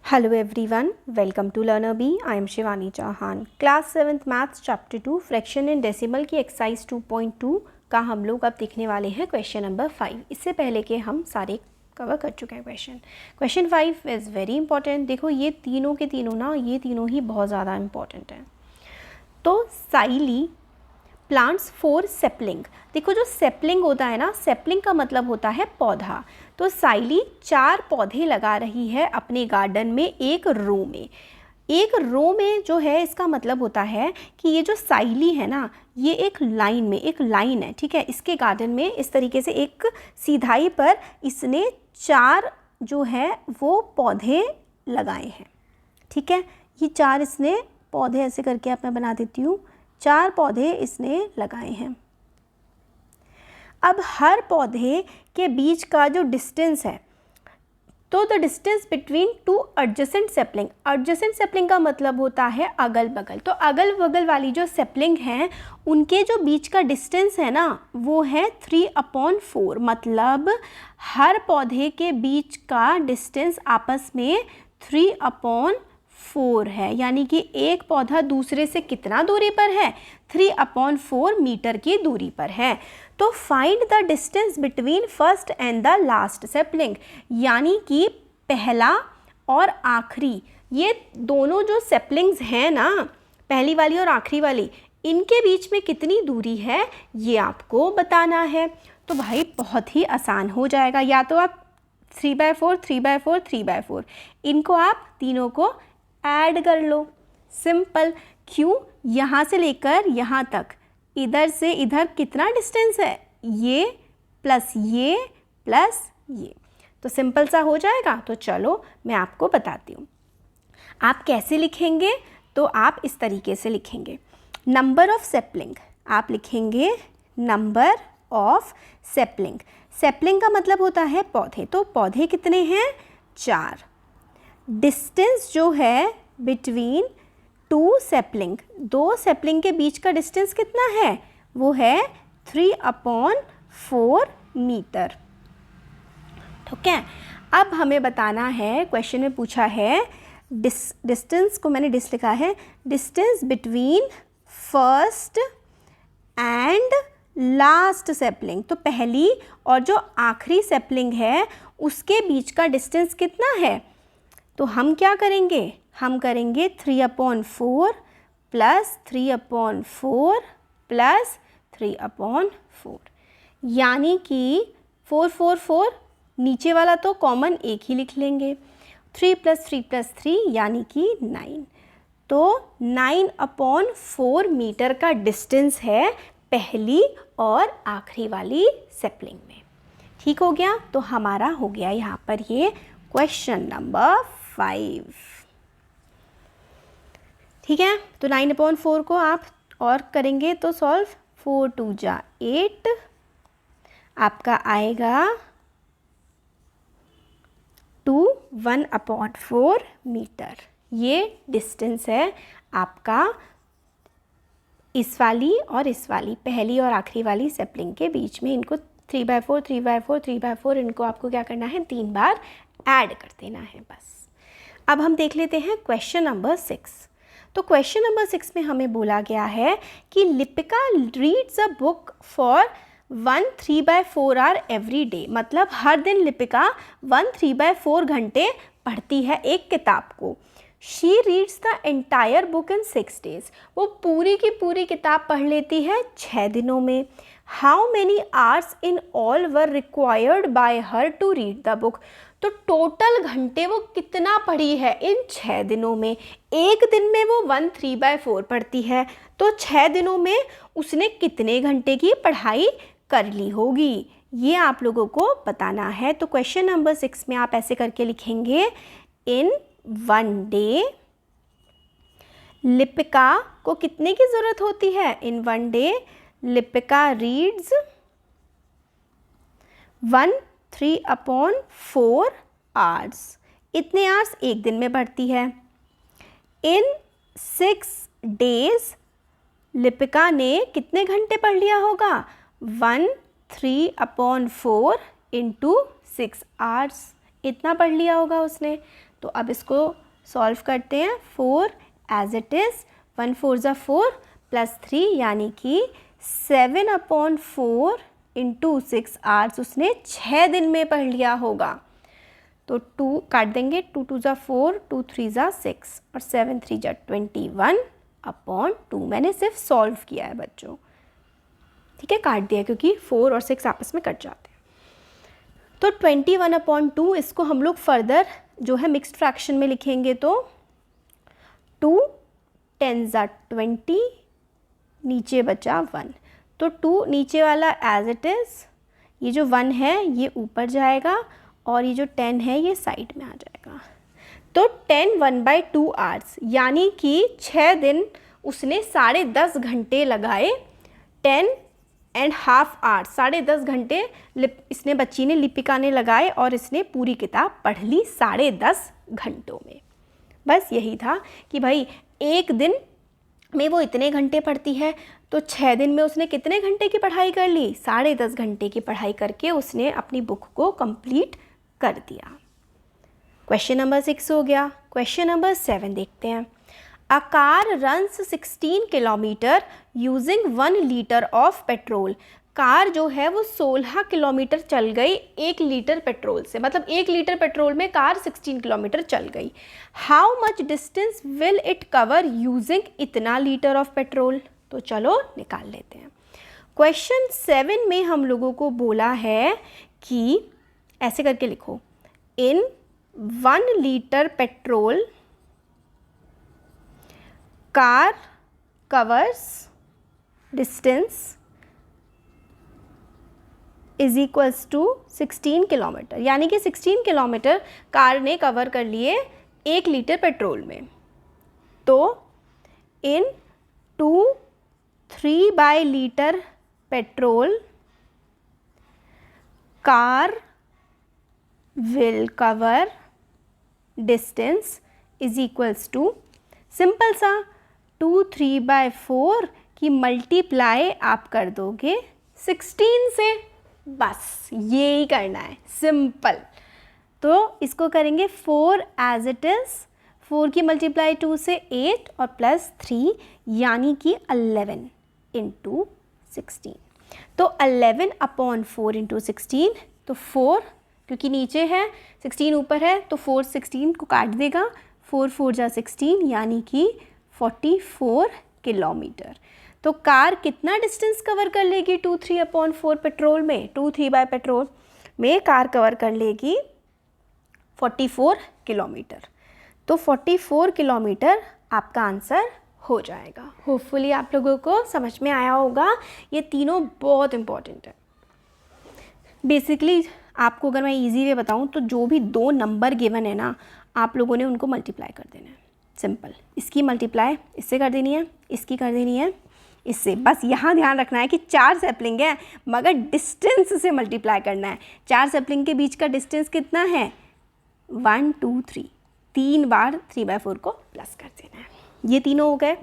Hello everyone, welcome to Learner B. I am Shivani Chauhan. Class 7th Maths Chapter 2 Fraction and Decimal की exercise 2.2 का हम लोग अब देखने वाले हैं क्वेश्चन नंबर 5. इससे पहले के हम सारे कवर कर चुके हैं क्वेश्चन 5 इज़ वेरी इंपॉर्टेंट. देखो ये तीनों के तीनों ना, ये तीनों ही बहुत ज़्यादा इंपॉर्टेंट हैं. तो साइली प्लांट्स फॉर सेपलिंग. देखो जो सेपलिंग होता है ना, सेपलिंग का मतलब होता है पौधा. तो साइली 4 पौधे लगा रही है अपने गार्डन में एक रो में जो है, इसका मतलब होता है कि ये जो साइली है ना, ये एक लाइन है, ठीक है. इसके गार्डन में इस तरीके से एक सीधाई पर इसने 4 जो है वो पौधे लगाए हैं, ठीक है. ये 4 इसने पौधे ऐसे करके आप मैं बना देती हूँ, 4 पौधे इसने लगाए हैं. अब हर पौधे के बीच का जो डिस्टेंस है, तो the distance between 2 adjacent sapling. Adjacent sapling का मतलब होता है अगल बगल. तो अगल बगल वाली जो सेपलिंग हैं उनके जो बीच का डिस्टेंस है ना, वो है 3/4. मतलब हर पौधे के बीच का डिस्टेंस आपस में 3/4 है. यानी कि एक पौधा दूसरे से कितना दूरी पर है, 3/4 मीटर की दूरी पर है. तो find the distance between first and the last sapling. यानी कि पहला और आखिरी, ये दोनों जो सेपलिंग्स हैं ना, पहली वाली और आखिरी वाली, इनके बीच में कितनी दूरी है ये आपको बताना है. तो भाई बहुत ही आसान हो जाएगा. या तो आप 3/4 3/4 3/4 इनको आप तीनों को ऐड कर लो. सिंपल. क्यों? यहाँ से लेकर यहाँ तक, इधर से इधर कितना डिस्टेंस है, ये प्लस ये प्लस ये. तो सिंपल सा हो जाएगा. तो चलो मैं आपको बताती हूँ. आप कैसे लिखेंगे, तो आप इस तरीके से लिखेंगे. नंबर ऑफ सेपलिंग, आप लिखेंगे नंबर ऑफ सेपलिंग. सेपलिंग का मतलब होता है पौधे. तो पौधे कितने हैं, 4. डिस्टेंस जो है बिटवीन 2 सेपलिंग, 2 सेपलिंग के बीच का डिस्टेंस कितना है, वो है 3/4 मीटर. ठीक है. अब हमें बताना है, क्वेश्चन में पूछा है डिस्टेंस को मैंने लिखा है, distance between first and last sapling. तो पहली और जो आखिरी सेपलिंग है उसके बीच का डिस्टेंस कितना है. तो हम क्या करेंगे, हम करेंगे 3/4 प्लस 3/4 प्लस 3/4. यानी कि 4 4 4, नीचे वाला तो कॉमन एक ही लिख लेंगे. 3 + 3 + 3 यानी कि 9. तो 9/4 मीटर का डिस्टेंस है पहली और आखिरी वाली सेपलिंग में. ठीक हो गया. तो हमारा हो गया यहाँ पर ये क्वेश्चन नंबर 5. ठीक है. तो 9/4 को आप और करेंगे तो सॉल्व, 4 × 2 = 8, आपका आएगा 1/4 मीटर. ये डिस्टेंस है आपका इस वाली और इस वाली, पहली और आखिरी वाली सेपलिंग के बीच में. इनको 3/4 3/4 3/4 इनको आपको क्या करना है, 3 बार ऐड कर देना है बस. अब हम देख लेते हैं क्वेश्चन नंबर 6. तो क्वेश्चन नंबर 6 में हमें बोला गया है कि Lipika reads a book for 1 3/4 hour every day. मतलब हर दिन लिपिका 1 3/4 घंटे पढ़ती है एक किताब को. She reads the entire book in 6 days. वो पूरी की पूरी किताब पढ़ लेती है 6 दिनों में. How many hours in all were required by her to read the book. तो टोटल घंटे वो कितना पढ़ी है इन 6 दिनों में. एक दिन में वो 1 3/4 पढ़ती है, तो 6 दिनों में उसने कितने घंटे की पढ़ाई कर ली होगी, ये आप लोगों को बताना है. तो क्वेश्चन नंबर 6 में आप ऐसे करके लिखेंगे, इन 1 day लिपिका को कितने की ज़रूरत होती है. इन 1 day लिपिका रीड्स 1 3/4 आवर्स. इतने आवर्स एक दिन में पढ़ती है. इन 6 days लिपिका ने कितने घंटे पढ़ लिया होगा, 1 3/4 × 6 आवर्स. इतना पढ़ लिया होगा उसने. तो अब इसको सॉल्व करते हैं। 4 एज इट इज़, 1 4 ज़ा 4 प्लस 3 यानी कि 7/4 इंटू 6 आवर्स उसने 6 दिन में पढ़ लिया होगा। तो 2 काट देंगे, 2 2 ज़ा 4, 2 3 ज़ा 6 और 7 3 ज़ा 21/2। मैंने सिर्फ सॉल्व किया है बच्चों, ठीक है, काट दिया क्योंकि 4 और 6 आपस में कट जाते हैं। तो 21/2 इसको हम लोग फर्दर जो है मिक्स्ड फ्रैक्शन में लिखेंगे तो 2 10 ज़ा 20, नीचे बचा 1। तो 2 नीचे वाला एज इट इज़, ये जो 1 है ये ऊपर जाएगा और ये जो 10 है ये साइड में आ जाएगा। तो 10 1/2 आवर्स यानी कि 6 दिन उसने 10.5 घंटे लगाए। 10.5 आवर्स, 10.5 घंटे इसने बच्ची ने लिपिका ने लगाए और इसने पूरी किताब पढ़ ली 10.5 घंटों में। बस यही था कि भाई एक दिन में वो इतने घंटे पढ़ती है, तो 6 दिन में उसने कितने घंटे की पढ़ाई कर ली? 10.5 घंटे की पढ़ाई करके उसने अपनी बुक को कंप्लीट कर दिया। क्वेश्चन नंबर 6 हो गया। क्वेश्चन नंबर 7 देखते हैं। A car runs 16 kilometre using 1 litre of petrol. Car जो है वो 16 किलोमीटर चल गई 1 लीटर पेट्रोल से, मतलब 1 लीटर पेट्रोल में कार 16 किलोमीटर चल गई। How much distance will it cover using इतना लीटर ऑफ पेट्रोल? तो चलो निकाल लेते हैं। क्वेश्चन 7 में हम लोगों को बोला है कि ऐसे करके लिखो, in 1 litre petrol car covers distance is equals to 16 kilometre, यानी कि 16 किलोमीटर कार ने कवर कर लिए 1 लीटर पेट्रोल में। तो in 3 by litre petrol car will cover distance is equals to, simple सा 2 3/4 की मल्टीप्लाई आप कर दोगे 16 से, बस ये ही करना है, सिंपल। तो इसको करेंगे 4 एज इट इज़, 4 की मल्टीप्लाई 2 से 8 और प्लस 3 यानी कि 11 इंटू 16। तो 11/4 इंटू 16, तो 4 क्योंकि नीचे है 16 ऊपर है तो 4 16 को काट देगा, 4 4 जा 16 यानी कि 44 किलोमीटर। तो कार कितना डिस्टेंस कवर कर लेगी 2 3/4 पेट्रोल में? 2 3 बाय पेट्रोल में कार कवर कर लेगी 44 किलोमीटर। तो 44 किलोमीटर आपका आंसर हो जाएगा। होपफुली आप लोगों को समझ में आया होगा। ये तीनों बहुत इंपॉर्टेंट है। बेसिकली आपको अगर मैं इजी वे बताऊं तो जो भी 2 नंबर गिवन है ना, आप लोगों ने उनको मल्टीप्लाई कर देना है, सिंपल। इसकी मल्टीप्लाई इससे कर देनी है, इसकी कर देनी है इससे। बस यहाँ ध्यान रखना है कि 4 सैपलिंग है मगर डिस्टेंस से मल्टीप्लाई करना है। 4 सैपलिंग के बीच का डिस्टेंस कितना है? 1 2 3, 3 बार 3/4 को प्लस कर देना है। ये तीनों हो गए।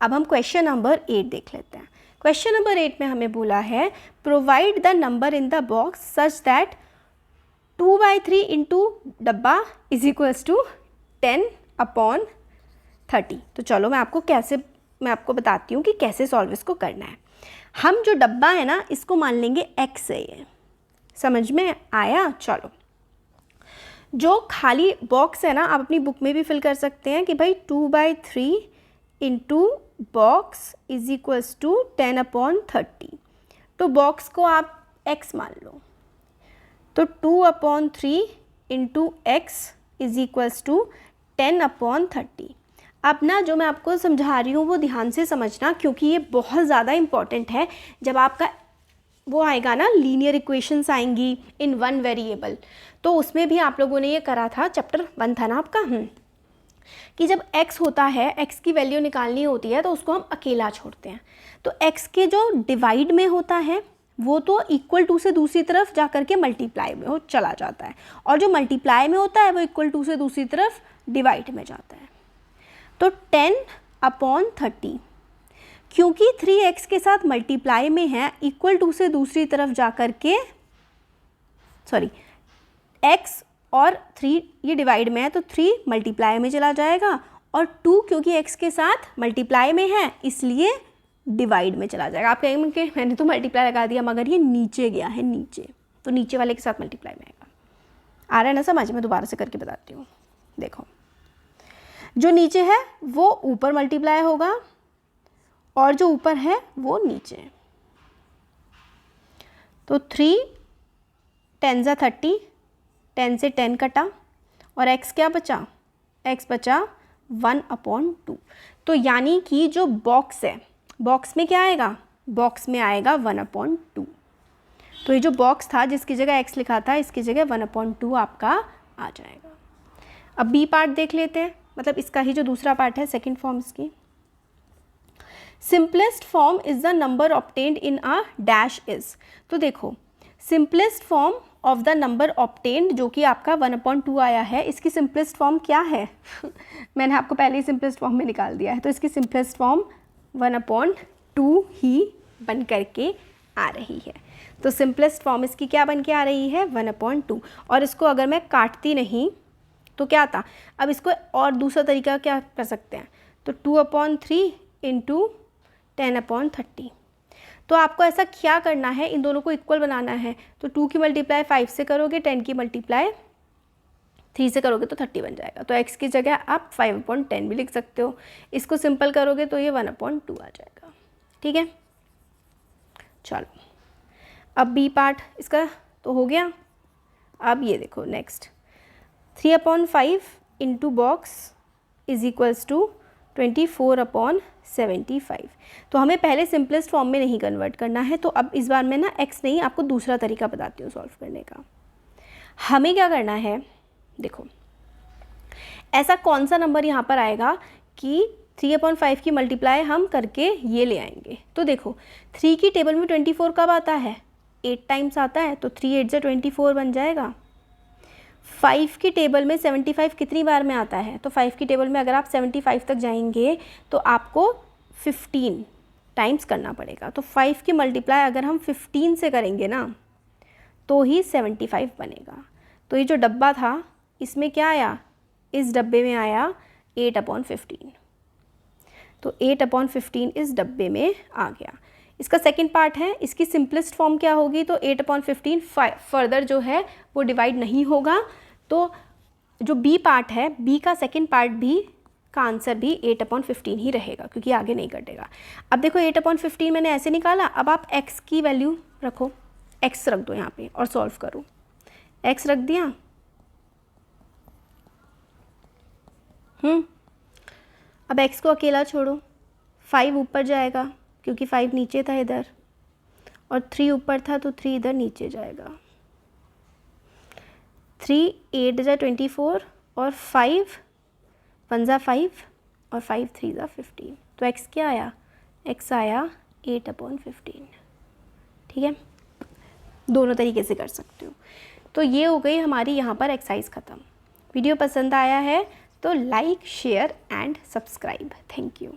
अब हम क्वेश्चन नंबर 8 देख लेते हैं। क्वेश्चन नंबर 8 में हमें बोला है provide the number in the box such that 2/3 into डब्बा इज इक्वल्स टू 10/30। तो चलो मैं आपको बताती हूँ कि कैसे सॉल्व इसको करना है। हम जो डब्बा है ना इसको मान लेंगे x है, ये समझ में आया? चलो, जो खाली बॉक्स है ना आप अपनी बुक में भी फिल कर सकते हैं कि भाई 2/3 into box is equals to 10/30। तो बॉक्स को आप x मान लो, तो 2/3 into x is equals to 10/30। अब ना जो मैं आपको समझा रही हूँ वो ध्यान से समझना, क्योंकि ये बहुत ज़्यादा इम्पॉर्टेंट है। जब आपका वो आएगा ना लीनियर इक्वेशंस आएंगी इन 1 वेरिएबल, तो उसमें भी आप लोगों ने ये करा था, चैप्टर 1 था ना आपका, कि जब x होता है, x की वैल्यू निकालनी होती है तो उसको हम अकेला छोड़ते हैं। तो x के जो डिवाइड में होता है वो तो इक्वल टू से दूसरी तरफ जा कर के मल्टीप्लाई में हो चला जाता है, और जो मल्टीप्लाई में होता है वो इक्वल टू से दूसरी तरफ डिवाइड में जाता है। तो 10/30 क्योंकि 3x के साथ मल्टीप्लाई में है, इक्वल टू से दूसरी तरफ जा कर के x और 3 ये डिवाइड में है तो 3 मल्टीप्लाई में चला जाएगा, और 2 क्योंकि x के साथ मल्टीप्लाई में है इसलिए डिवाइड में चला जाएगा। आप कहेंगे कि मैंने तो मल्टीप्लाई लगा दिया मगर ये नीचे गया है, नीचे, तो नीचे वाले के साथ मल्टीप्लाई में आएगा। आ रहा है ना समझ? मैं दोबारा से करके बताती हूँ। देखो, जो नीचे है वो ऊपर मल्टीप्लाई होगा और जो ऊपर है वो नीचे। तो 3 10 × 30, 10 से 10 कटा और x क्या बचा? x बचा 1/2। तो यानी कि जो बॉक्स है, बॉक्स में क्या आएगा? बॉक्स में आएगा 1/2। तो ये जो बॉक्स था जिसकी जगह x लिखा था इसकी जगह 1/2 आपका आ जाएगा। अब बी पार्ट देख लेते हैं, मतलब इसका ही जो दूसरा पार्ट है, सेकेंड फॉर्म इसकी। Simplest form is the number obtained in a dash is. तो देखो, simplest form of the number obtained जो कि आपका 1/2 आया है, इसकी सिंपलेस्ट फॉर्म क्या है? मैंने आपको पहले ही सिंपलेस्ट फॉर्म में निकाल दिया है। तो इसकी सिंपलेस्ट फॉर्म 1/2 ही बन करके आ रही है। तो सिंपलेस्ट फॉर्म इसकी क्या बन के आ रही है? 1/2। और इसको अगर मैं काटती नहीं तो क्या था? अब इसको और दूसरा तरीका क्या कर सकते हैं? तो 2/3 × 10/30। तो आपको ऐसा क्या करना है? इन दोनों को इक्वल बनाना है। तो 2 की मल्टीप्लाई 5 से करोगे, 10 की मल्टीप्लाई 3 से करोगे तो 30 बन जाएगा। तो x की जगह आप 5/10 भी लिख सकते हो। इसको सिंपल करोगे तो ये 1/2 आ जाएगा। ठीक है, चलो अब बी पार्ट इसका तो हो गया। अब ये देखो next, 3/5 × box is equals to 24/75। तो हमें पहले सिंपलेस्ट फॉर्म में नहीं कन्वर्ट करना है। तो अब इस बार मैं ना x नहीं, आपको दूसरा तरीका बताती हूँ सॉल्व करने का। हमें क्या करना है? देखो, ऐसा कौन सा नंबर यहाँ पर आएगा कि 3/5 की मल्टीप्लाई हम करके ये ले आएंगे। तो देखो, 3 की टेबल में 24 कब आता है? 8 टाइम्स आता है। तो 3 8 × 24 बन जाएगा। 5 की टेबल में 75 कितनी बार में आता है? तो 5 की टेबल में अगर आप 75 तक जाएंगे तो आपको 15 टाइम्स करना पड़ेगा। तो 5 की मल्टीप्लाई अगर हम 15 से करेंगे ना तो ही 75 बनेगा। तो ये जो डब्बा था इसमें क्या आया? इस डब्बे में आया 8/15। तो 8/15 इस डब्बे में आ गया। इसका सेकंड पार्ट है, इसकी सिंपलेस्ट फॉर्म क्या होगी? तो 8/15 फर्दर जो है वो डिवाइड नहीं होगा। तो जो बी पार्ट है, बी का सेकंड पार्ट भी का आंसर भी 8/15 ही रहेगा क्योंकि आगे नहीं कटेगा। अब देखो 8/15 मैंने ऐसे निकाला। अब आप x की वैल्यू रखो, x रख दो यहाँ पे और सॉल्व करो। x रख दिया। अब x को अकेला छोड़ो, 5 ऊपर जाएगा क्योंकि 5 नीचे था इधर, और 3 ऊपर था तो 3 इधर नीचे जाएगा। 3 8 × 24 और 5 1 × 5 और 5 3 × 15। तो x क्या आया? x आया 8/15। ठीक है, दोनों तरीके से कर सकते हो। तो ये हो गई हमारी यहाँ पर एक्सरसाइज ख़त्म। वीडियो पसंद आया है तो like, share and subscribe. Thank you.